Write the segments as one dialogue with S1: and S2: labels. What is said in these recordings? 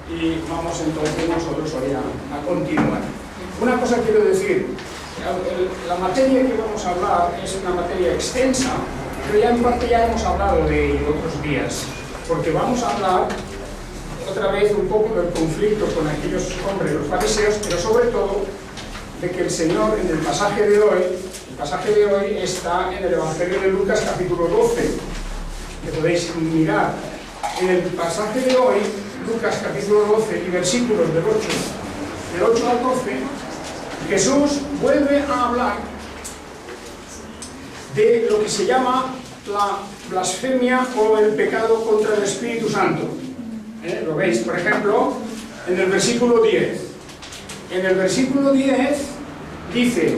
S1: y vamos entonces nosotros hoy a continuar. Una cosa quiero decir, la materia que vamos a hablar es una materia extensa, pero ya en parte ya hemos hablado de ello otros días, porque vamos a hablar otra vez un poco del conflicto con aquellos hombres, los fariseos, pero sobre todo de que el Señor en el pasaje de hoy está en el Evangelio de Lucas capítulo 12, que podéis mirar. En el pasaje de hoy, Lucas capítulo 12 y versículos del 8 al 12, Jesús vuelve a hablar de lo que se llama la blasfemia o el pecado contra el Espíritu Santo. Lo veis, por ejemplo, en el versículo 10. En el versículo 10 dice: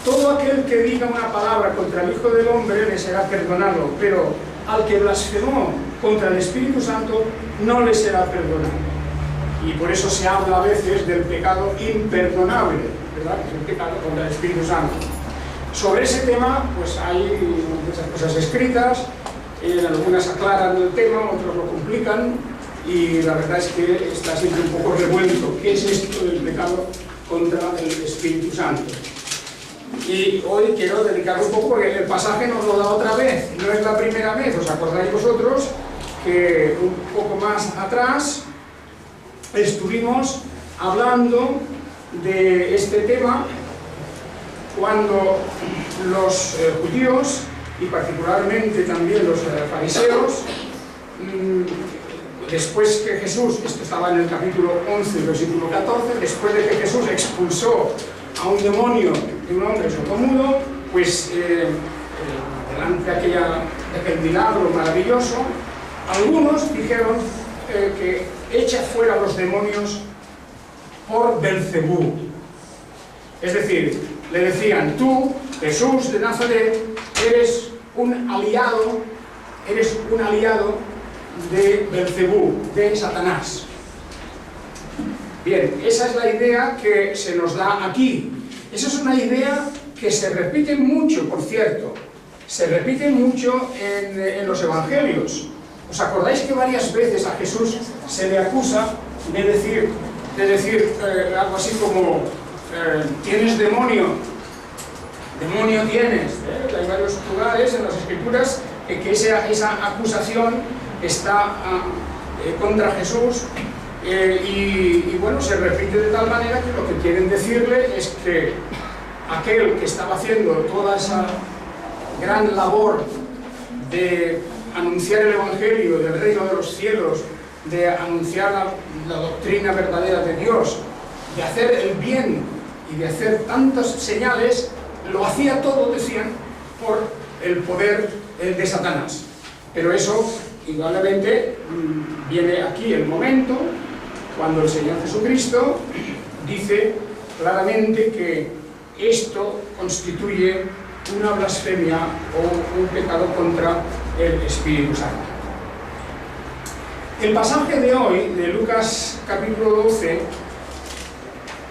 S1: todo aquel que diga una palabra contra el Hijo del Hombre le será perdonado, pero al que blasfemó contra el Espíritu Santo no le será perdonado. Y por eso se habla a veces del pecado imperdonable, ¿verdad? Que es el pecado contra el Espíritu Santo. Sobre ese tema, pues hay muchas cosas escritas, algunas aclaran el tema, otros lo complican, y la verdad es que está siempre un poco revuelto. ¿Qué es esto del pecado contra el Espíritu Santo? Y hoy quiero dedicar un poco, porque el pasaje nos lo da otra vez, no es la primera vez. ¿Os acordáis vosotros que un poco más atrás estuvimos hablando de este tema cuando los judíos, y particularmente también los fariseos, después que Jesús, esto estaba en el capítulo 11, versículo 14, después de que Jesús expulsó a un demonio de un hombre sordomudo, pues delante de aquel milagro maravilloso, algunos dijeron que echa fuera los demonios por Belcebú. Es decir, le decían: tú, Jesús de Nazaret, eres un aliado de Belcebú, de Satanás. Bien, esa es la idea que se nos da aquí. Esa es una idea que se repite mucho, por cierto. Se repite mucho en los evangelios. ¿Os acordáis que varias veces a Jesús se le acusa de decir algo así como tienes demonio? Demonio tienes. Hay varios lugares en las Escrituras que esa acusación está contra Jesús. Y bueno, se repite de tal manera que lo que quieren decirle es que aquel que estaba haciendo toda esa gran labor de anunciar el Evangelio del reino de los cielos, de anunciar la doctrina verdadera de Dios, de hacer el bien y de hacer tantas señales, lo hacía todo, decían, por el poder de Satanás. Pero eso, indudablemente, viene aquí el momento cuando el Señor Jesucristo dice claramente que esto constituye una blasfemia o un pecado contra el Espíritu Santo. El pasaje de hoy, de Lucas capítulo 12,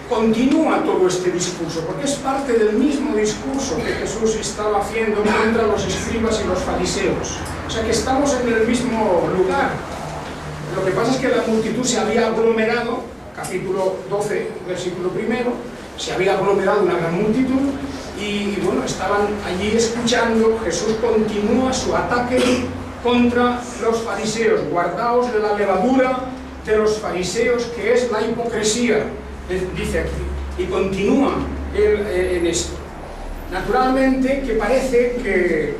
S1: continúa todo este discurso, porque es parte del mismo discurso que Jesús estaba haciendo contra los escribas y los fariseos. O sea que estamos en el mismo lugar. Lo que pasa es que la multitud se había aglomerado, capítulo 12, versículo 1, se había aglomerado una gran multitud, y bueno, estaban allí escuchando. Jesús continúa su ataque contra los fariseos. Guardaos de la levadura de los fariseos, que es la hipocresía, dice aquí, y continúa en esto. Naturalmente que parece que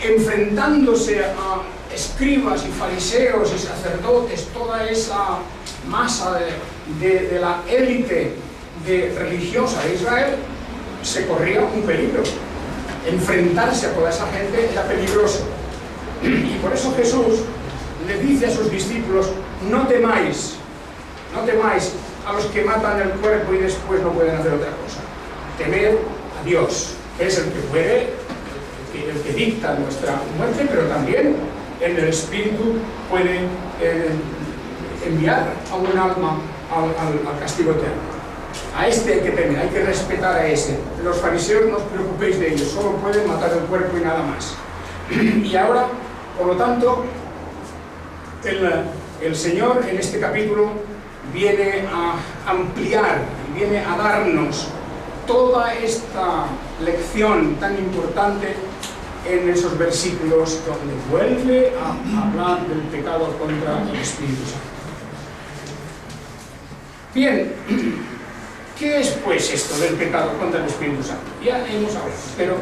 S1: enfrentándose a escribas y fariseos y sacerdotes, toda esa masa de la élite religiosa de Israel, se corría un peligro. Enfrentarse a toda esa gente era peligroso. Y por eso Jesús le dice a sus discípulos: no temáis a los que matan el cuerpo y después no pueden hacer otra cosa. Temed a Dios, que es el que puede, el que dicta nuestra muerte, pero también en el Espíritu puede enviar a un alma al castigo eterno. A este hay que temer, hay que respetar a ese. Los fariseos, no os preocupéis de ellos, solo pueden matar el cuerpo y nada más. Y ahora, por lo tanto, el Señor en este capítulo viene a ampliar, viene a darnos toda esta lección tan importante en esos versículos donde vuelve a hablar del pecado contra el Espíritu Santo. Bien, ¿qué es pues esto del pecado contra el Espíritu Santo? Ya hemos hablado, pero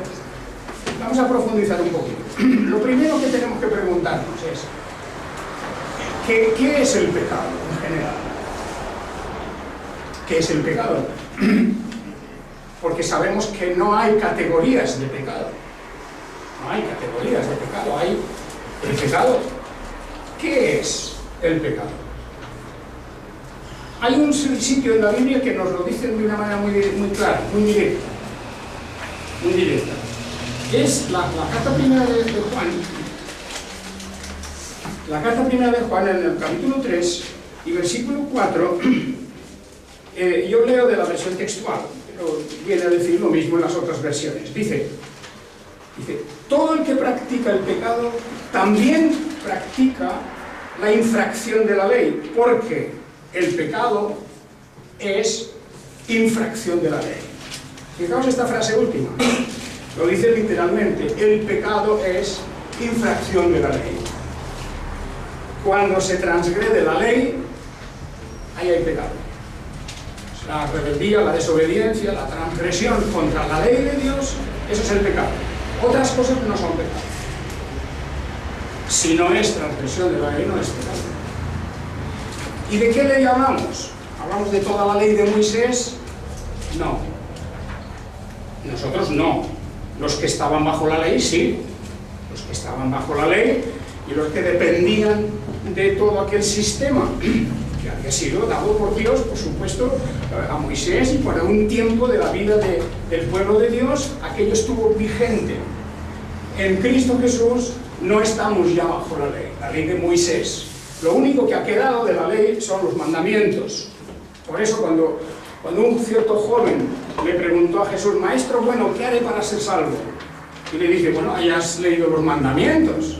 S1: vamos a profundizar un poquito. Lo primero que tenemos que preguntarnos es, ¿qué es el pecado en general? ¿Qué es el pecado? Porque sabemos que no hay categorías de pecado. No hay categorías de pecado, hay el pecado. ¿Qué es el pecado? Hay un sitio en la Biblia que nos lo dice de una manera muy clara, muy directa. Muy directa. Es la carta primera de Juan. La carta primera de Juan, en el capítulo 3 y versículo 4, yo leo de la versión textual, pero viene a decir lo mismo en las otras versiones. Dice, todo el que practica el pecado también practica la infracción de la ley, porque el pecado es infracción de la ley. Fijaos esta frase última, lo dice literalmente, el pecado es infracción de la ley. Cuando se transgrede la ley, ahí hay pecado. La rebeldía, la desobediencia, la transgresión contra la ley de Dios, eso es el pecado. Otras cosas no son pecado. Si no es transgresión de la ley, no es pecado. ¿Y de qué ley hablamos? ¿Hablamos de toda la ley de Moisés? No. Nosotros no. Los que estaban bajo la ley, sí. Los que estaban bajo la ley y los que dependían de todo aquel sistema que había sido dado por Dios, por supuesto, a Moisés, y por un tiempo de la vida del pueblo de Dios, aquello estuvo vigente. En Cristo Jesús no estamos ya bajo la ley de Moisés. Lo único que ha quedado de la ley son los mandamientos. Por eso cuando un cierto joven le preguntó a Jesús, Maestro, bueno, ¿qué haré para ser salvo? Y le dice, bueno, hayas leído los mandamientos.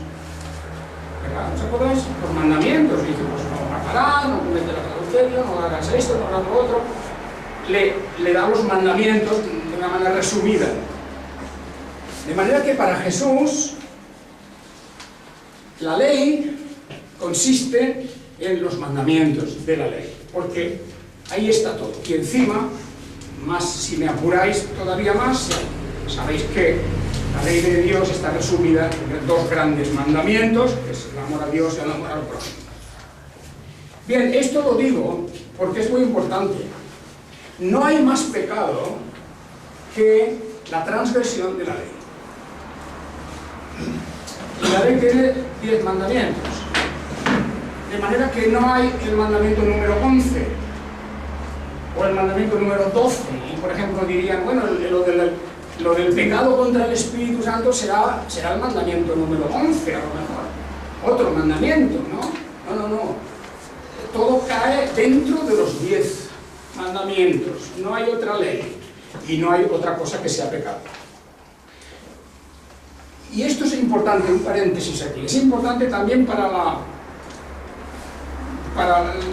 S1: ¿Verdad? ¿Os acordáis? Los mandamientos. Y dice, pues no matarás, no cometerás adulterio, no hagas esto, no hagas lo otro. Le da los mandamientos de una manera resumida. De manera que para Jesús la ley consiste en los mandamientos de la ley, porque ahí está todo. Y encima, más si me apuráis todavía más, sabéis que la ley de Dios está resumida en dos grandes mandamientos, que es el amor a Dios y el amor al prójimo. Bien, esto lo digo porque es muy importante. No hay más pecado que la transgresión de la ley. Y la ley tiene 10 mandamientos. De manera que no hay el mandamiento número 11 o el mandamiento número 12. Y por ejemplo dirían, bueno, lo del pecado contra el Espíritu Santo será el mandamiento número 11 a lo mejor. Otro mandamiento, ¿no? No. Todo cae dentro de los 10 mandamientos. No hay otra ley y no hay otra cosa que sea pecado. Y esto es importante, un paréntesis aquí, es importante también para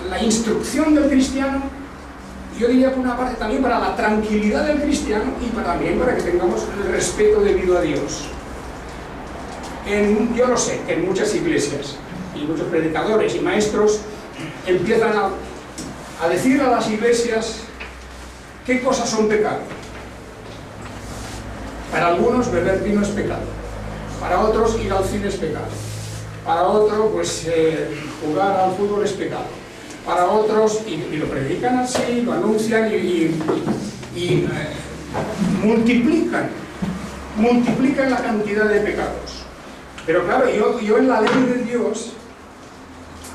S1: la instrucción del cristiano, yo diría por una parte también para la tranquilidad del cristiano y también para que tengamos el respeto debido a Dios. Yo lo sé, que en muchas iglesias y muchos predicadores y maestros empiezan a decir a las iglesias qué cosas son pecado. Para algunos beber vino es pecado. Para otros, ir al cine es pecado. Para otros, pues jugar al fútbol es pecado. Para otros, y lo predican así, lo anuncian y multiplican la cantidad de pecados. Pero claro, yo en la ley de Dios,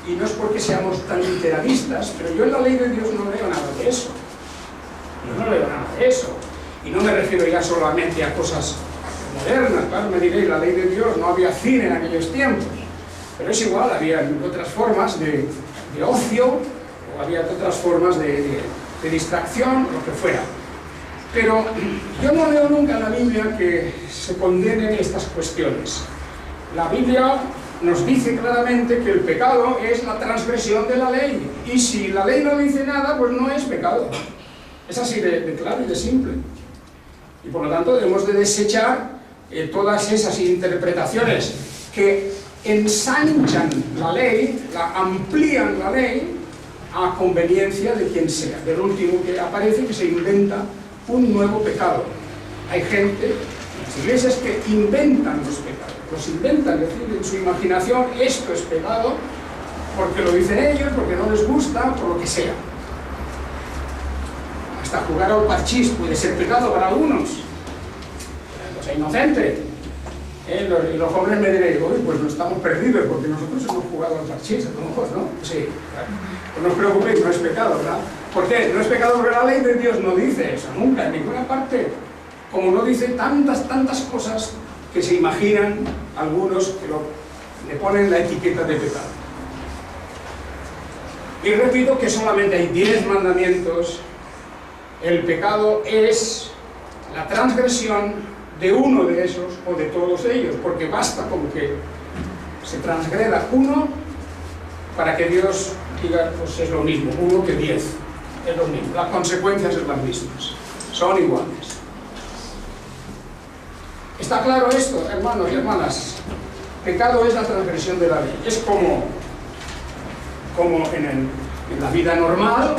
S1: y no es porque seamos tan literalistas, pero yo en la ley de Dios no leo nada de eso. Yo no leo nada de eso. Y no me refiero ya solamente a cosas modernas, claro, me diréis, la ley de Dios, no había cine en aquellos tiempos, pero es igual, había otras formas de ocio, o había otras formas de distracción, lo que fuera. Pero yo no leo nunca en la Biblia que se condenen estas cuestiones. La Biblia nos dice claramente que el pecado es la transgresión de la ley. Y si la ley no dice nada, pues no es pecado. Es así de claro y de simple. Y por lo tanto debemos de desechar todas esas interpretaciones que ensanchan la ley, amplían la ley a conveniencia de quien sea. Del último que aparece, que se inventa un nuevo pecado. Hay gente en las iglesias que inventan los pecados, los inventan, es decir, en su imaginación esto es pecado, porque lo dicen ellos, porque no les gusta, por lo que sea. Hasta jugar al parchís puede ser pecado para algunos, cosa inocente. Y los jóvenes me diréis, uy, pues no estamos perdidos, porque nosotros hemos jugado al parchís, a lo mejor, ¿no? Sí, claro. Pues no os preocupéis, no es pecado, ¿verdad? ¿Por qué? No es pecado porque la ley de Dios no dice eso, nunca, en ninguna parte. Como no dice tantas cosas que se imaginan algunos que le ponen la etiqueta de pecado. Y repito que solamente hay 10 mandamientos. El pecado es la transgresión de uno de esos o de todos ellos, porque basta con que se transgreda uno para que Dios diga, pues es lo mismo, 1 que 10, es lo mismo, las consecuencias son las mismas, son iguales. ¿Está claro esto, hermanos y hermanas? Pecado es la transgresión de la ley. Es como en la vida normal,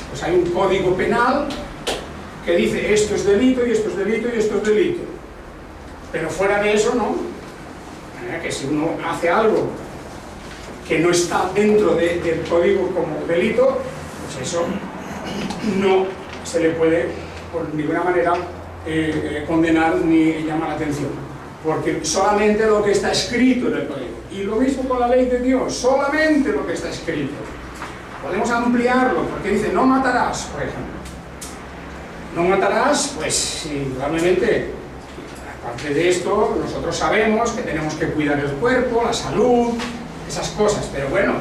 S1: pues hay un código penal que dice esto es delito y esto es delito y esto es delito. Pero fuera de eso, no. Que si uno hace algo que no está dentro del código como delito, pues eso no se le puede por ninguna manera condenar ni llamar la atención, porque solamente lo que está escrito en el código. Y lo mismo con la ley de Dios, solamente lo que está escrito. Podemos ampliarlo, porque dice no matarás, por ejemplo. No matarás, pues indudablemente, aparte de esto, nosotros sabemos que tenemos que cuidar el cuerpo, la salud, esas cosas, pero bueno,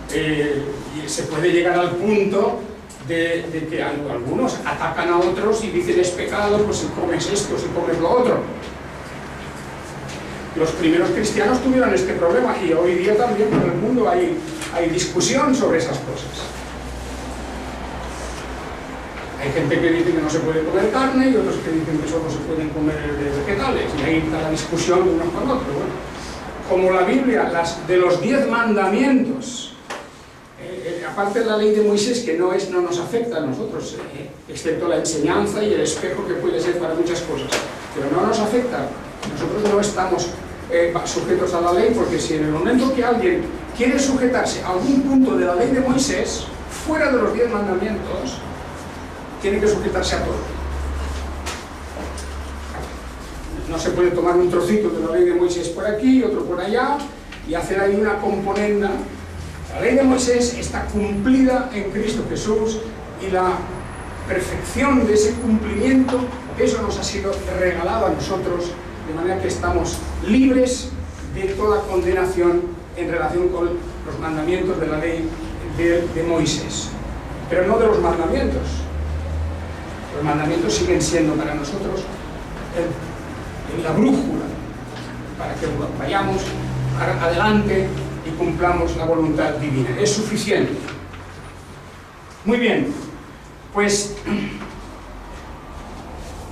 S1: se puede llegar al punto de que algunos atacan a otros y dicen es pecado, pues si comes esto, si comes lo otro. Los primeros cristianos tuvieron este problema y hoy día también en el mundo hay discusión sobre esas cosas. Hay gente que dice que no se puede comer carne y otros que dicen que solo se pueden comer vegetales, y ahí está la discusión de unos con otros. Bueno, como la Biblia, de los 10 mandamientos, aparte de la ley de Moisés, que no nos afecta a nosotros, excepto la enseñanza y el espejo que puede ser para muchas cosas, pero no nos afecta. Nosotros no estamos sujetos a la ley, porque si en el momento que alguien quiere sujetarse a algún punto de la ley de Moisés, fuera de los 10 mandamientos, tiene que sujetarse a todo. No se puede tomar un trocito de la ley de Moisés por aquí, otro por allá, y hacer ahí una componenda. La ley de Moisés está cumplida en Cristo Jesús, y la perfección de ese cumplimiento, eso nos ha sido regalado a nosotros, de manera que estamos libres de toda condenación en relación con los mandamientos de la ley de Moisés, pero no de los mandamientos. Los mandamientos siguen siendo para nosotros la brújula para que vayamos adelante y cumplamos la voluntad divina. Es suficiente. Muy bien, pues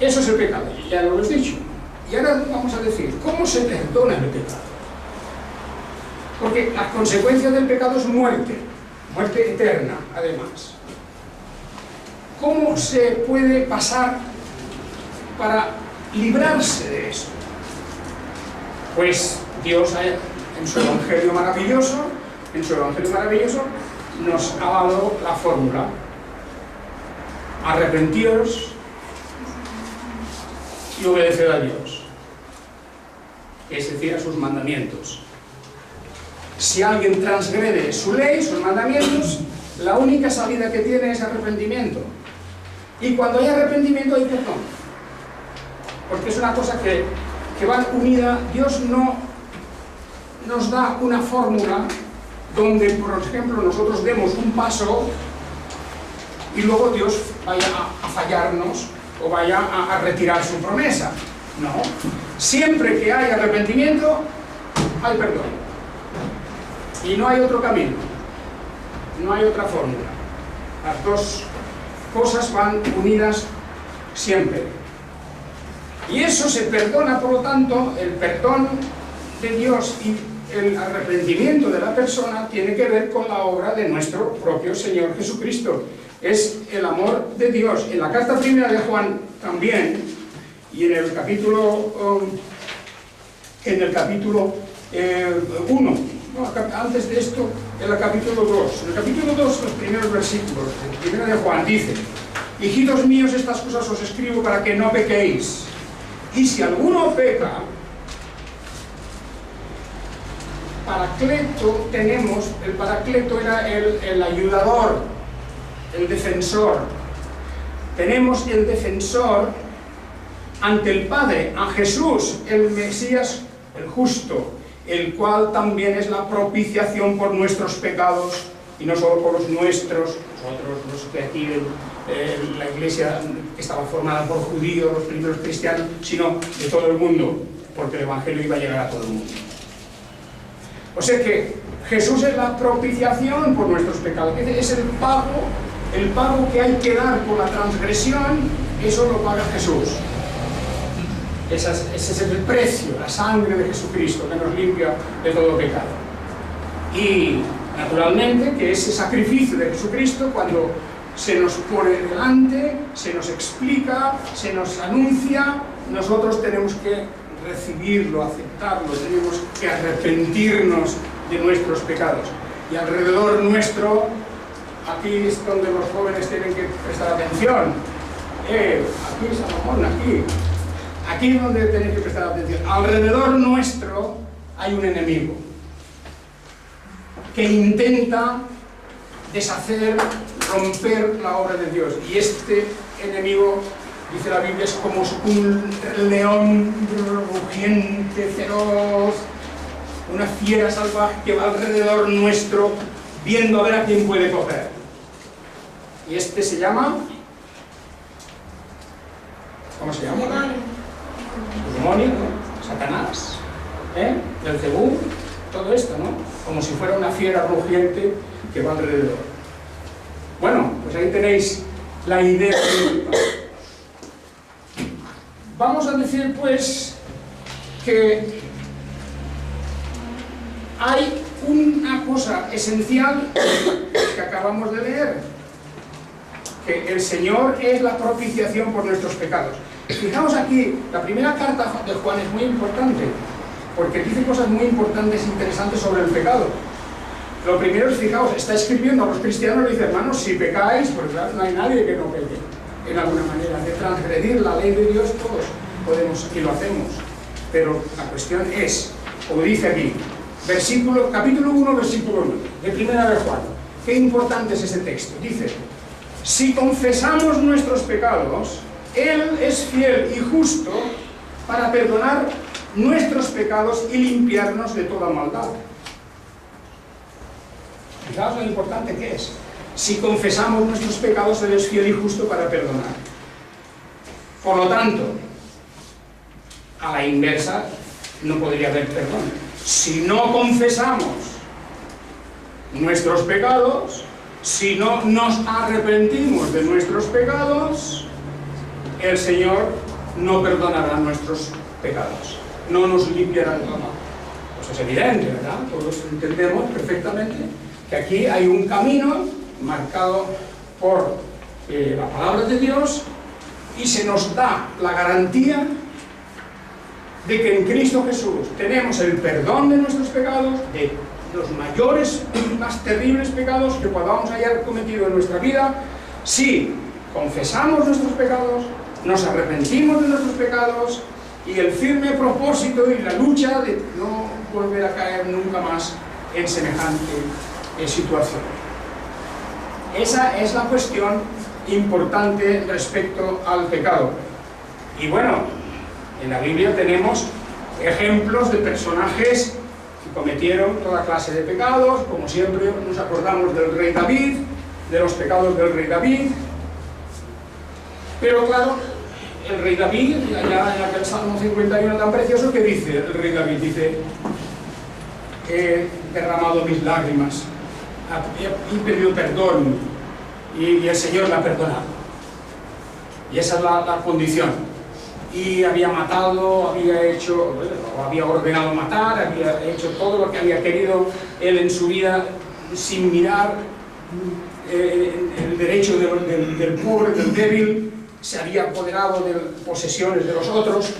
S1: eso es el pecado, ya lo hemos dicho. Y ahora vamos a decir, ¿cómo se perdona el pecado? Porque la consecuencia del pecado es muerte, muerte eterna, además. ¿Cómo se puede pasar para librarse de eso? Pues Dios en su Evangelio maravilloso, nos ha dado la fórmula. Arrepentíos y obedeced a Dios, es decir, a sus mandamientos. Si alguien transgrede su ley, sus mandamientos, la única salida que tiene es arrepentimiento. Y cuando hay arrepentimiento hay perdón. Porque es una cosa que va unida. Dios no nos da una fórmula donde, por ejemplo, nosotros demos un paso y luego Dios vaya a fallarnos o vaya a retirar su promesa. No. Siempre que hay arrepentimiento, hay perdón. Y no hay otro camino, no hay otra fórmula. Las dos cosas van unidas siempre. Y eso se perdona, por lo tanto, el perdón de Dios y el arrepentimiento de la persona tiene que ver con la obra de nuestro propio Señor Jesucristo. Es el amor de Dios. En la carta primera de Juan también, y en el capítulo 1, antes de esto, en el capítulo 2. En el capítulo 2, los primeros versículos, en primera de Juan, dice: hijitos míos, estas cosas os escribo para que no pequéis. Y si alguno peca, Paracleto tenemos, el Paracleto era el ayudador, el defensor. Tenemos el defensor ante el Padre, a Jesús, el Mesías, el justo, el cual también es la propiciación por nuestros pecados, y no solo por los nuestros, nosotros los que aquí la iglesia que estaba formada por judíos, los primeros cristianos, sino de todo el mundo, porque el Evangelio iba a llegar a todo el mundo. O sea que Jesús es la propiciación por nuestros pecados, es el pago que hay que dar por la transgresión, eso lo paga Jesús. Ese es el precio, la sangre de Jesucristo que nos limpia de todo pecado. Y naturalmente que ese sacrificio de Jesucristo, cuando se nos pone delante, se nos explica, se nos anuncia, nosotros tenemos que recibirlo, aceptarlo, tenemos que arrepentirnos de nuestros pecados. Y alrededor nuestro, aquí es donde los jóvenes tienen que prestar atención. Aquí, Salomón, aquí es donde tenéis que prestar atención. Alrededor nuestro hay un enemigo que intenta deshacer, romper la obra de Dios. Y este enemigo, dice la Biblia, es como un león rugiente, feroz, una fiera salvaje que va alrededor nuestro viendo a ver a quién puede coger. Y este se llama... ¿Cómo se llama? El demonio, ¿no? Satanás, Belcebú, todo esto, ¿no? Como si fuera una fiera rugiente que va alrededor. Bueno, pues ahí tenéis la idea principal. Vamos a decir, pues, que hay una cosa esencial que acabamos de leer, que el Señor es la propiciación por nuestros pecados. Fijaos aquí, la primera carta de Juan es muy importante, porque dice cosas muy importantes e interesantes sobre el pecado. Lo primero es, fijaos, está escribiendo a los cristianos y dice: hermanos, si pecáis, pues claro, no hay nadie que no peque, en alguna manera. De transgredir la ley de Dios todos podemos y lo hacemos. Pero la cuestión es, como dice aquí, capítulo 1, versículo 1, de primera de Juan. Qué importante es ese texto. Dice: si confesamos nuestros pecados, Él es fiel y justo para perdonar nuestros pecados y limpiarnos de toda maldad. Fijaos lo importante que es. Si confesamos nuestros pecados, Él es fiel y justo para perdonar. Por lo tanto, a la inversa, no podría haber perdón. Si no confesamos nuestros pecados, si no nos arrepentimos de nuestros pecados, el Señor no perdonará nuestros pecados, no nos limpiará de todo. Pues es evidente, ¿verdad? Todos entendemos perfectamente que aquí hay un camino marcado por la palabra de Dios, y se nos da la garantía de que en Cristo Jesús tenemos el perdón de nuestros pecados, de los mayores y más terribles pecados que podamos haber cometido en nuestra vida, si confesamos nuestros pecados, nos arrepentimos de nuestros pecados, y el firme propósito y la lucha de no volver a caer nunca más en semejante situación. Esa es la cuestión importante respecto al pecado. Y bueno, en la Biblia tenemos ejemplos de personajes que cometieron toda clase de pecados. Como siempre nos acordamos del rey David, de los pecados del rey David. Pero claro, el rey David, allá en aquel Salmo 51 tan precioso, que dice el rey David, dice: he derramado mis lágrimas, he pedido perdón y el Señor la ha perdonado. Y esa es la condición. Y había matado, había ordenado matar, había hecho todo lo que había querido él en su vida sin mirar el derecho del pobre, del débil, se había apoderado de posesiones de los otros.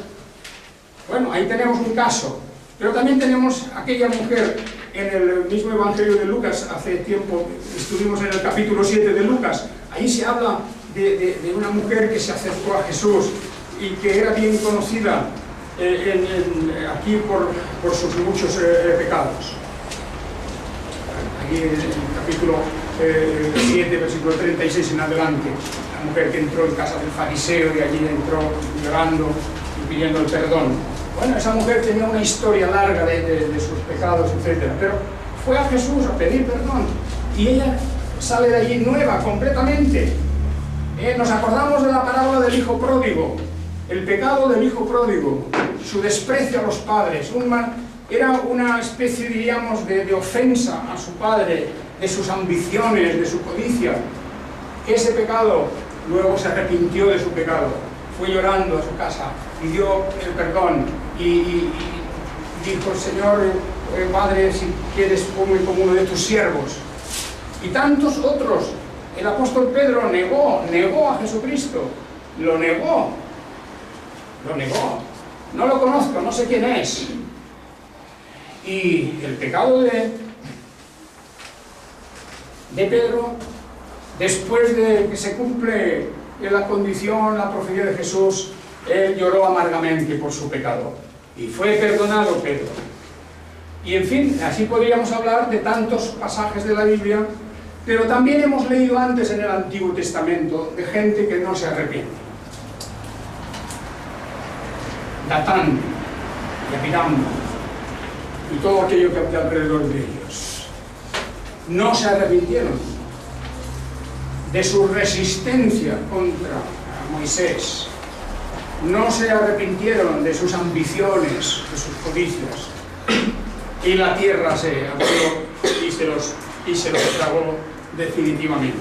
S1: Bueno, ahí tenemos un caso. Pero también tenemos aquella mujer en el mismo Evangelio de Lucas. Hace tiempo estuvimos en el capítulo 7 de Lucas. Ahí se habla de una mujer que se acercó a Jesús y que era bien conocida aquí por sus muchos pecados. Aquí en el capítulo 7, versículo 36 en adelante, la mujer que entró en casa del fariseo y allí entró llorando y pidiendo el perdón. Bueno, esa mujer tenía una historia larga de sus pecados, etc. Pero fue a Jesús a pedir perdón y ella sale de allí nueva, completamente. Nos acordamos de la parábola del hijo pródigo, el pecado del hijo pródigo, su desprecio a los padres, era una especie, diríamos, de ofensa a su padre, de sus ambiciones, de su codicia. Ese pecado, luego se arrepintió de su pecado, fue llorando a su casa, pidió el perdón y dijo: Señor, Padre, si quieres, ponme como uno de tus siervos. Y tantos otros. El apóstol Pedro negó a Jesucristo, lo negó, no lo conozco, no sé quién es. Y el pecado de Pedro, después de que se cumple la condición, la profecía de Jesús, él lloró amargamente por su pecado y fue perdonado Pedro. Y en fin, así podríamos hablar de tantos pasajes de la Biblia, pero también hemos leído antes en el Antiguo Testamento de gente que no se arrepiente. Datán y Abiram y todo aquello que había alrededor de ellos no se arrepintieron de su resistencia contra Moisés, no se arrepintieron de sus ambiciones, de sus codicias, y la tierra se abrió y se los tragó definitivamente.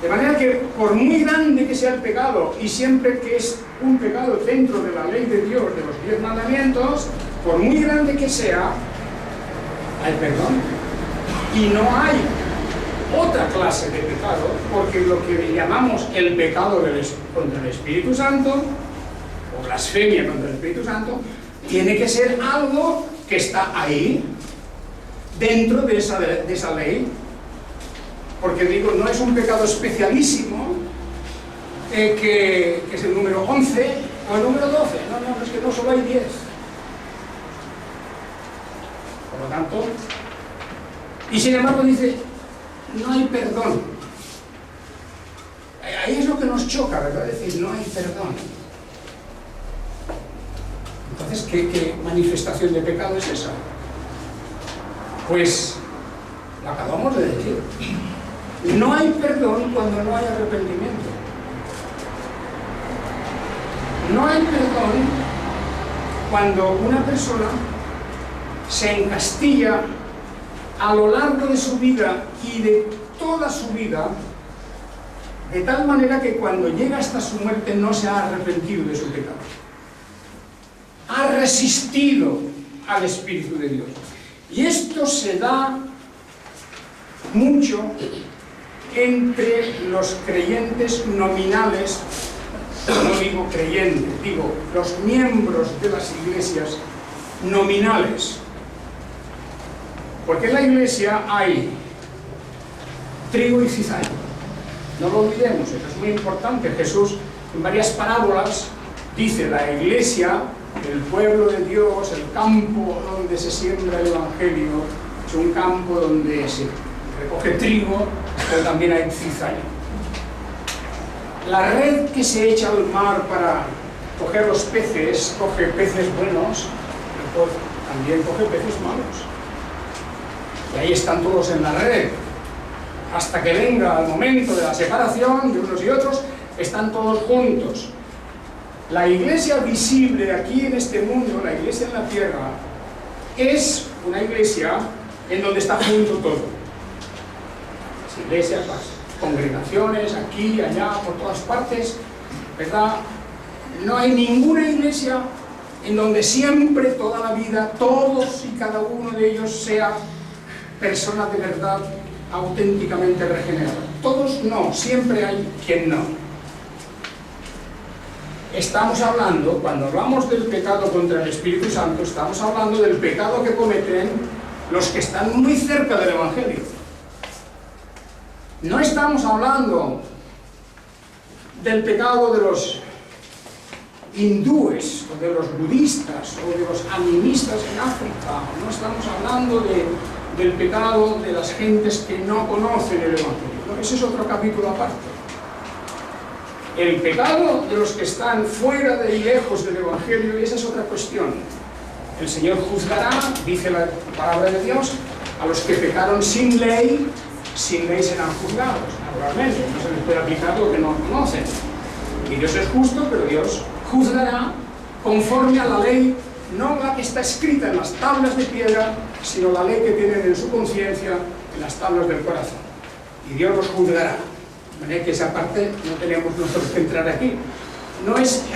S1: De manera que, por muy grande que sea el pecado, y siempre que es un pecado dentro de la ley de Dios, de los 10 mandamientos, por muy grande que sea, hay perdón. Y no hay otra clase de pecado, porque lo que llamamos el pecado contra el Espíritu Santo, o blasfemia contra el Espíritu Santo, tiene que ser algo que está ahí, dentro de esa ley. Porque digo, no es un pecado especialísimo, que es el número 11 o el número 12, no, es que no, solo hay 10. Por lo tanto, y sin embargo dice, no hay perdón. Ahí es lo que nos choca, ¿verdad? Decir, no hay perdón. Entonces, ¿qué manifestación de pecado es esa? Pues, lo acabamos de decir. No hay perdón cuando no hay arrepentimiento. No hay perdón cuando una persona se encastilla a lo largo de su vida y de toda su vida, de tal manera que cuando llega hasta su muerte no se ha arrepentido de su pecado. Ha resistido al Espíritu de Dios. Y esto se da mucho entre los creyentes nominales, no digo creyentes, digo los miembros de las iglesias nominales. Porque en la iglesia hay trigo y cizaña. No lo olvidemos, eso es muy importante. Jesús en varias parábolas dice: la iglesia, el pueblo de Dios, el campo donde se siembra el evangelio, es un campo donde se recoge trigo, pero también hay cizaña. La red que se echa al mar para coger los peces, coge peces buenos, pero también coge peces malos. Y ahí están todos en la red. Hasta que venga el momento de la separación de unos y otros, están todos juntos. La iglesia visible aquí en este mundo, la iglesia en la tierra, es una iglesia en donde está junto todo. Las iglesias, las congregaciones, aquí, allá, por todas partes, ¿verdad? No hay ninguna iglesia en donde siempre, toda la vida, todos y cada uno de ellos sea personas de verdad auténticamente regeneradas. Todos no, siempre hay quien no. Estamos hablando, cuando hablamos del pecado contra el Espíritu Santo, estamos hablando del pecado que cometen los que están muy cerca del Evangelio. No estamos hablando del pecado de los hindúes, o de los budistas, o de los animistas en África. No estamos hablando del pecado de las gentes que no conocen el Evangelio. No, ese es otro capítulo aparte. El pecado de los que están fuera de y lejos del Evangelio, y esa es otra cuestión. El Señor juzgará, dice la palabra de Dios, a los que pecaron sin ley serán juzgados, naturalmente. No se les puede aplicar lo que no conocen. Y Dios es justo, pero Dios juzgará conforme a la ley, no la que está escrita en las tablas de piedra, sino la ley que tienen en su conciencia, en las tablas del corazón. Y Dios los juzgará. De manera que esa parte no tenemos nosotros que entrar aquí.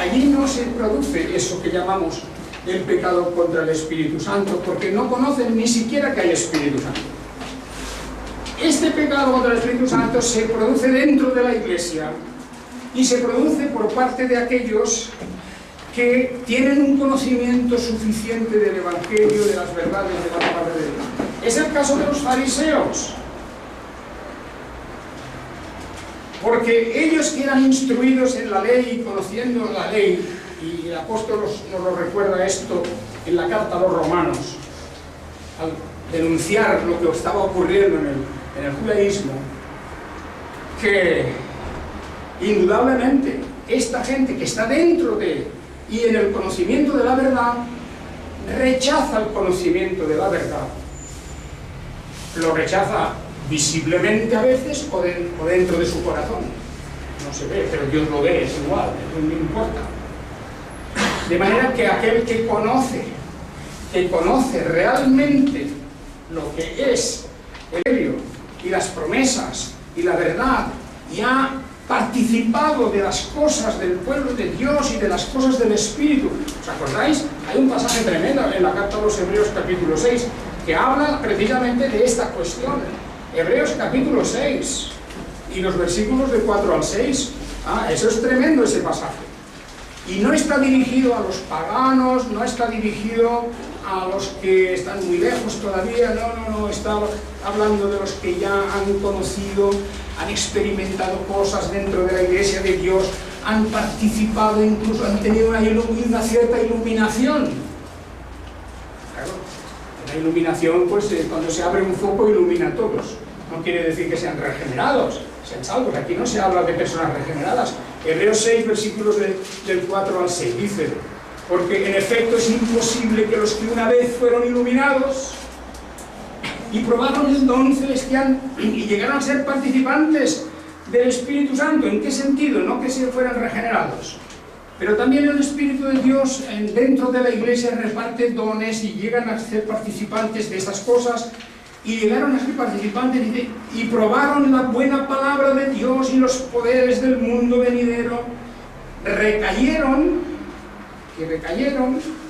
S1: Allí no se produce eso que llamamos el pecado contra el Espíritu Santo, porque no conocen ni siquiera que hay Espíritu Santo. Este pecado contra el Espíritu Santo se produce dentro de la Iglesia y se produce por parte de aquellos que tienen un conocimiento suficiente del Evangelio, de las verdades de la palabra de Dios. Es el caso de los fariseos, porque ellos que eran instruidos en la ley, conociendo la ley, y el apóstol nos lo recuerda esto en la carta a los romanos, al denunciar lo que estaba ocurriendo en el judaísmo, que indudablemente esta gente que está dentro de y en el conocimiento de la verdad rechaza el conocimiento de la verdad. Lo rechaza visiblemente a veces o dentro de su corazón. No se ve, pero Dios lo ve, es igual, no le importa. De manera que aquel que conoce realmente lo que es el Evangelio y las promesas y la verdad, y ha participado de las cosas del pueblo de Dios y de las cosas del Espíritu. ¿Os acordáis? Hay un pasaje tremendo en la carta a los Hebreos capítulo 6 que habla precisamente de esta cuestión. Hebreos capítulo 6 y los versículos de 4 al 6. Eso es tremendo, ese pasaje. Y no está dirigido a los paganos, no está dirigido a los que están muy lejos todavía, no, está hablando de los que ya han conocido, han experimentado cosas dentro de la Iglesia de Dios, han participado, incluso han tenido una cierta iluminación. Claro, la iluminación, pues cuando se abre un foco ilumina a todos. No quiere decir que sean regenerados, sean salvos. Aquí no se habla de personas regeneradas. Hebreos 6, versículos del 4 al 6, dice: porque en efecto es imposible que los que una vez fueron iluminados y probaron el don celestial y llegaron a ser participantes del Espíritu Santo. ¿En qué sentido? No que se fueran regenerados, pero también el Espíritu de Dios dentro de la Iglesia reparte dones y llegan a ser participantes de estas cosas, y llegaron a ser participantes y probaron la buena palabra de Dios y los poderes del mundo venidero. Recayeron,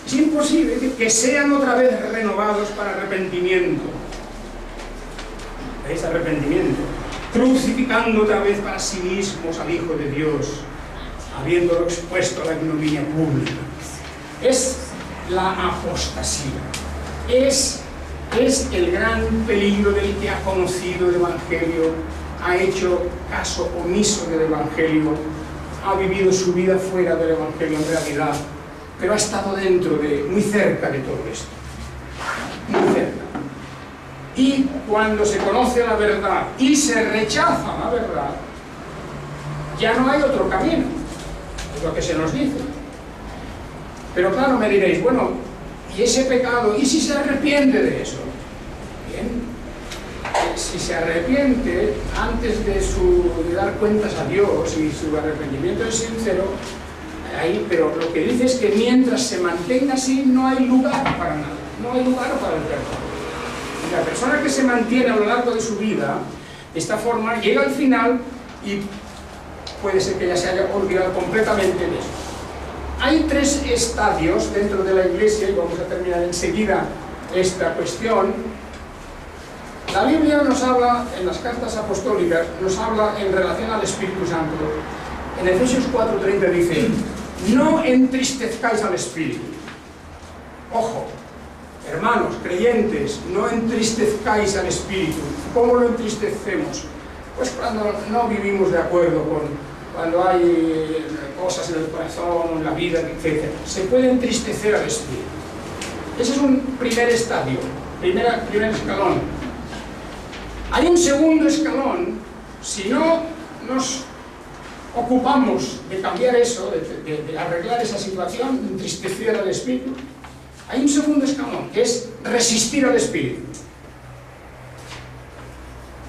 S1: es imposible que sean otra vez renovados para arrepentimiento. ¿Veis? Arrepentimiento. Crucificando otra vez para sí mismos al Hijo de Dios, habiéndolo expuesto a la ignominia pública. Es la apostasía. Es el gran peligro del que ha conocido el Evangelio, ha hecho caso omiso del Evangelio, ha vivido su vida fuera del Evangelio en realidad, pero ha estado muy cerca de todo esto, muy cerca. Y cuando se conoce la verdad y se rechaza la verdad, ya no hay otro camino, es lo que se nos dice. Pero claro, me diréis, bueno, ¿y ese pecado? ¿Y si se arrepiente de eso? Bien, si se arrepiente antes de dar cuentas a Dios y su arrepentimiento es sincero, pero lo que dice es que mientras se mantenga así no hay lugar para nada. no hay lugar para el perdón. Y la persona que se mantiene a lo largo de su vida de esta forma llega al final y puede ser que ya se haya olvidado completamente de eso. Hay 3 estadios dentro de la Iglesia, y vamos a terminar enseguida esta cuestión. La Biblia nos habla, en las cartas apostólicas, nos habla en relación al Espíritu Santo. En Efesios 4:30 dice: no entristezcáis al Espíritu. Ojo, hermanos, creyentes, no entristezcáis al Espíritu. ¿Cómo lo entristecemos? Pues cuando no vivimos de acuerdo cuando hay cosas en el corazón, en la vida, etc. Se puede entristecer al Espíritu. Ese es un primer estadio, primer escalón. Hay un segundo escalón. Si no nos ocupamos de cambiar eso, de arreglar esa situación, de entristecer al Espíritu, hay un segundo escalón, que es resistir al Espíritu.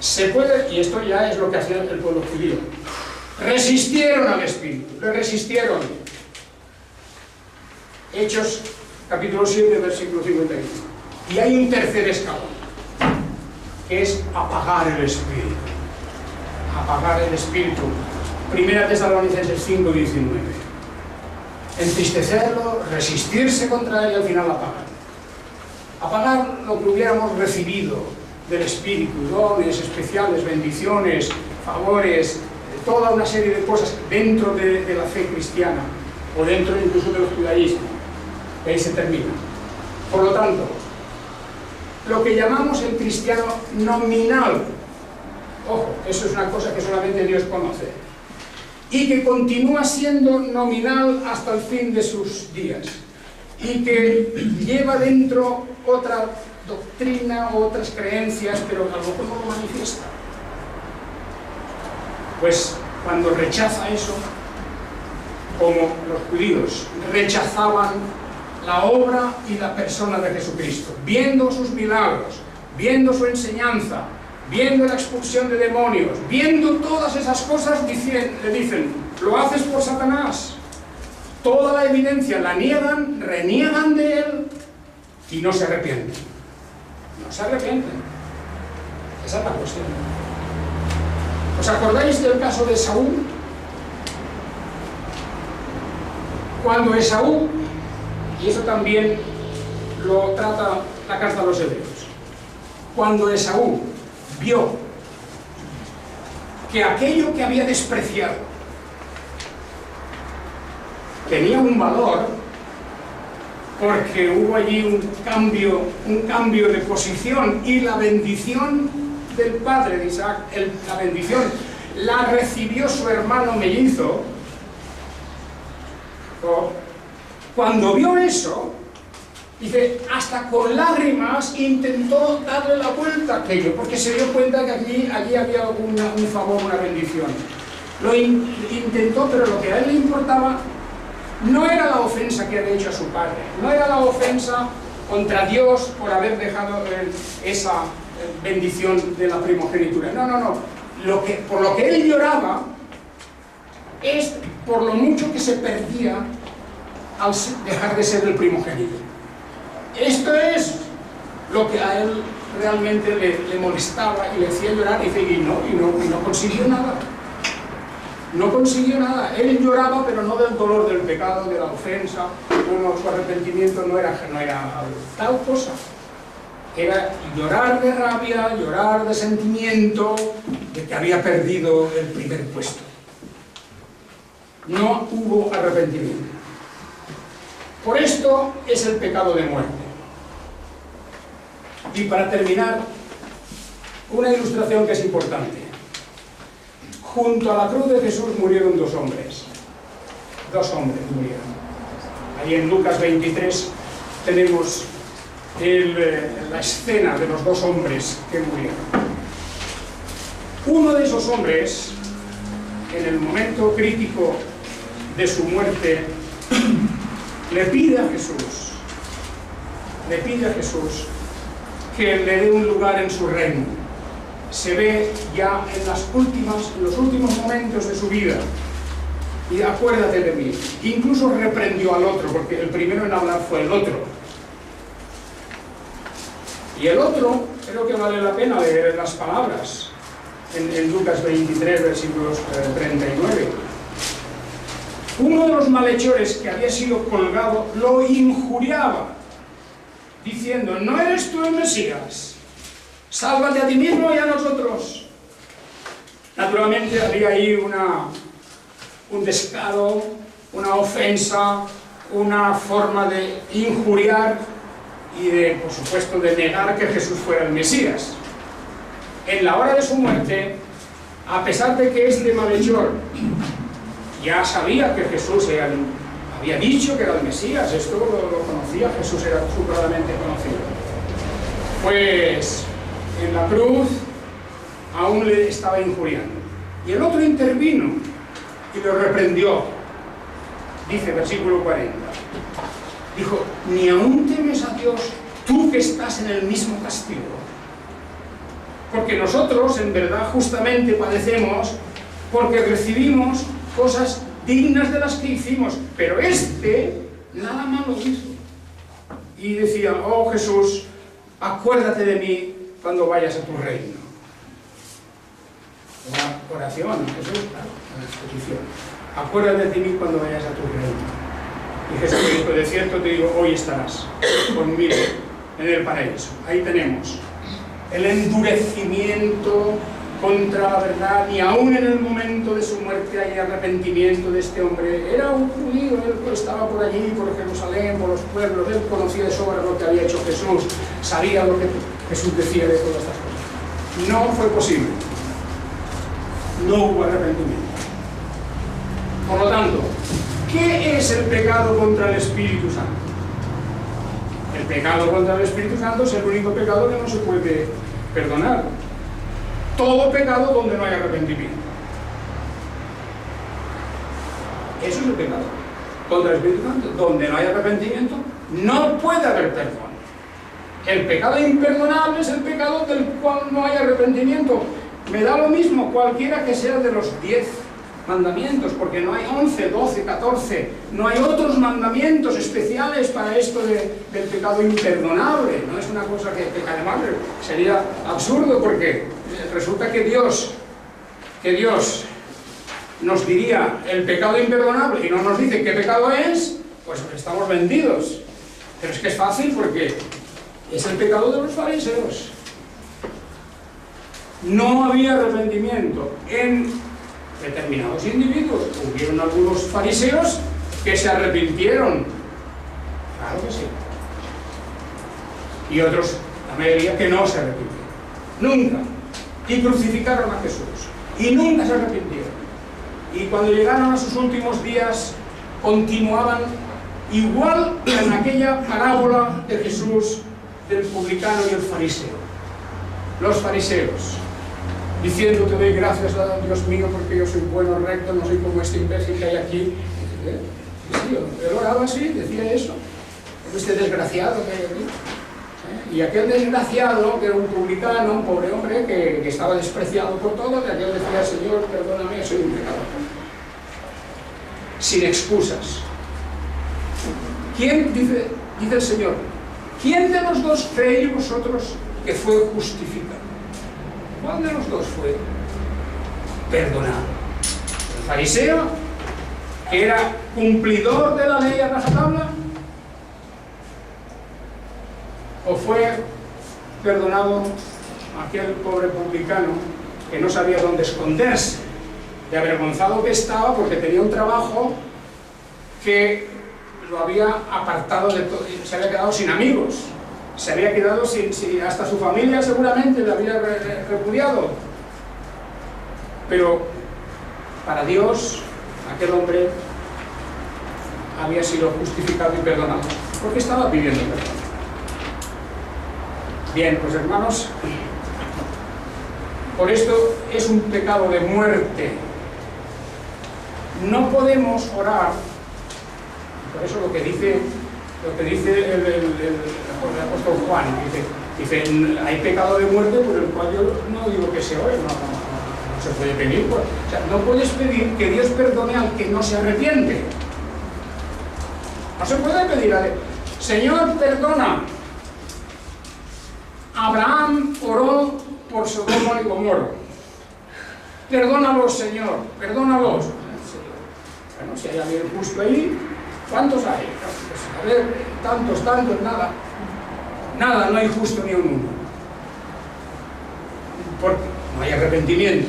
S1: Se puede, y esto ya es lo que hacía el pueblo judío, resistieron al Espíritu, le resistieron. Hechos, capítulo 7, versículo 51. Y hay un tercer escalón, que es apagar el Espíritu. Apagar el Espíritu. Primera Tesalonicenses 5:19. Entristecerlo, resistirse contra él y al final apagar. Apagar lo que hubiéramos recibido del Espíritu, dones especiales, bendiciones, favores, toda una serie de cosas dentro de la fe cristiana, o dentro incluso del judaísmo, que ahí se termina. Por lo tanto, lo que llamamos el cristiano nominal, ojo, eso es una cosa que solamente Dios conoce, y que continúa siendo nominal hasta el fin de sus días, y que lleva dentro otra doctrina, otras creencias, pero a lo mejor no lo manifiesta. Pues cuando rechaza eso, como los judíos rechazaban la obra y la persona de Jesucristo, viendo sus milagros, viendo su enseñanza, viendo la expulsión de demonios, viendo todas esas cosas, le dicen: lo haces por Satanás. Toda la evidencia la niegan, reniegan de él y no se arrepienten. No se arrepienten. Esa es la cuestión. ¿Os acordáis del caso de Esaú? Cuando Esaú, y eso también lo trata la carta a los Hebreos, cuando Esaú vio que aquello que había despreciado tenía un valor, porque hubo allí un cambio de posición, y la bendición del padre de Isaac, la bendición la recibió su hermano mellizo. Cuando vio eso, dice, hasta con lágrimas intentó darle la vuelta a aquello, porque se dio cuenta que allí había un favor, una bendición. Lo intentó, pero lo que a él le importaba no era la ofensa que había hecho a su padre, no era la ofensa contra Dios por haber dejado esa bendición de la primogenitura. No. Por lo que él lloraba es por lo mucho que se perdía al dejar de ser el primogénito. Esto es lo que a él realmente le molestaba y le hacía llorar, y no consiguió nada. No consiguió nada. Él lloraba, pero no del dolor del pecado, de la ofensa. Su arrepentimiento no era tal cosa. Era llorar de rabia, llorar de sentimiento de que había perdido el primer puesto. No hubo arrepentimiento. Por esto es el pecado de muerte. Y para terminar, una ilustración que es importante. Junto a la cruz de Jesús murieron dos hombres. Dos hombres murieron. Ahí en Lucas 23 tenemos la escena de los dos hombres que murieron. Uno de esos hombres, en el momento crítico de su muerte, le pide a Jesús que le dé un lugar en su reino. Se ve ya en los últimos momentos de su vida, y acuérdate de mí. Incluso reprendió al otro, porque el primero en hablar fue el otro. Y el otro, creo que vale la pena leer las palabras en Lucas 23, versículos 39. Uno de los malhechores que había sido colgado lo injuriaba, diciendo: ¿no eres tú el Mesías? Sálvate a ti mismo y a nosotros. Naturalmente había ahí un descaro, una ofensa, una forma de injuriar y de, por supuesto, de negar que Jesús fuera el Mesías. En la hora de su muerte, a pesar de que este malhechor ya sabía que Jesús había dicho que era el Mesías, esto lo conocía, Jesús era supremamente conocido, pues en la cruz aún le estaba injuriando. Y el otro intervino y lo reprendió. Dice, versículo 40, dijo: ¿ni aún temes a Dios, tú que estás en el mismo castigo? Porque nosotros, en verdad, justamente padecemos porque recibimos cosas dignas de las que hicimos, pero este nada malo hizo. Y decía: oh Jesús, acuérdate de mí cuando vayas a tu reino. Una oración, Jesús, claro, una exposición. Acuérdate de mí cuando vayas a tu reino. Y Jesús le dijo: de cierto te digo, hoy estarás conmigo en el paraíso. Ahí tenemos el endurecimiento contra la verdad, y aún en el momento de su muerte hay arrepentimiento de este hombre. Era un judío, él estaba por allí, por Jerusalén, por los pueblos, él conocía de sobra lo que había hecho Jesús, sabía lo que Jesús decía de todas estas cosas. No fue posible, no hubo arrepentimiento. Por lo tanto, ¿qué es el pecado contra el Espíritu Santo? El pecado contra el Espíritu Santo es el único pecado que no se puede perdonar. Todo pecado donde no hay arrepentimiento. Eso es el pecado contra el Espíritu Santo. Donde no hay arrepentimiento, no puede haber perdón. El pecado imperdonable es el pecado del cual no hay arrepentimiento. Me da lo mismo cualquiera que sea de los 10 mandamientos, porque no hay 11, 12, 14, no hay otros mandamientos especiales para esto del pecado imperdonable. No es una cosa que además sería absurdo, porque resulta que Dios nos diría el pecado imperdonable y no nos dice qué pecado es, pues estamos vendidos. Pero es que es fácil, porque es el pecado de los fariseos. No había arrepentimiento en determinados individuos. Hubieron algunos fariseos que se arrepintieron, claro que sí, y otros, la mayoría, que no se arrepintieron nunca, y crucificaron a Jesús y nunca se arrepintieron, y cuando llegaron a sus últimos días continuaban igual que en aquella parábola de Jesús del publicano y el fariseo. Los fariseos diciendo: te doy gracias a Dios mío porque yo soy bueno, recto, no soy como este imbécil que hay aquí. Sí, él oraba así, decía eso. Este desgraciado que hay aquí. Y aquel desgraciado, que era un publicano, un pobre hombre que estaba despreciado por todos, de aquel decía: Señor, perdóname, soy un pecador. Sin excusas. ¿Quién, dice el Señor, quién de los dos creéis vosotros que fue justificado? ¿Cuál de los dos fue perdonado? ¿El fariseo, que era cumplidor de la ley a rajatabla? ¿O fue perdonado aquel pobre publicano que no sabía dónde esconderse, de avergonzado que estaba porque tenía un trabajo que lo había apartado de todo, se había quedado sin amigos? Se había quedado sin hasta su familia seguramente le había repudiado. Pero para Dios, aquel hombre había sido justificado y perdonado, porque estaba pidiendo perdón. Bien, pues hermanos, por esto es un pecado de muerte. No podemos orar. Por eso lo que dice el apóstol Juan, dice, hay pecado de muerte por el cual yo no digo que se ore, no se puede pedir. O sea, no puedes pedir que Dios perdone al que no se arrepiente. No se puede pedir a Dios: Señor, perdona Abraham oró por Sodoma y Gomorra. Perdónalos, Señor, perdónalos. Bueno, si hay alguien justo ahí, ¿cuántos hay? Pues, a ver, tantos, nada. Nada, no hay justo ni un uno. Porque no hay arrepentimiento.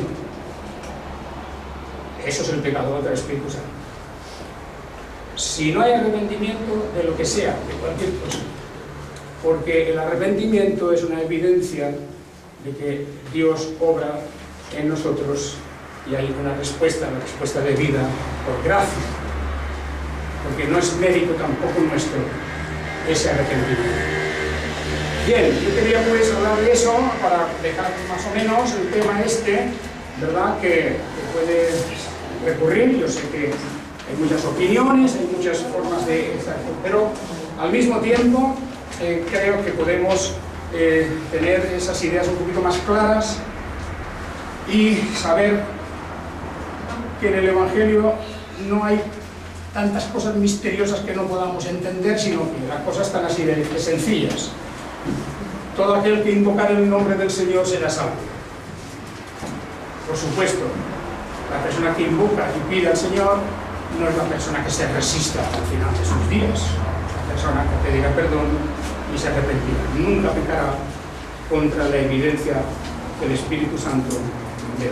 S1: Eso es el pecado del Espíritu Santo. Si no hay arrepentimiento de lo que sea, de cualquier cosa, porque el arrepentimiento es una evidencia de que Dios obra en nosotros y hay una respuesta, la respuesta de vida por gracia, porque no es mérito tampoco nuestro ese arrepentimiento. Bien, yo quería pues hablar de eso para dejar más o menos el tema este, ¿verdad? Que puede recurrir. Yo sé que hay muchas opiniones, hay muchas formas de estar, pero al mismo tiempo creo que podemos tener esas ideas un poquito más claras y saber que en el Evangelio no hay tantas cosas misteriosas que no podamos entender, sino que las cosas están así de sencillas. Todo aquel que invocar el nombre del Señor será salvo. Por supuesto, la persona que invoca y pide al Señor no es la persona que se resista al final de sus días, la persona que pedirá perdón y se arrepentirá. Nunca pecará contra la evidencia que el Espíritu Santo dé.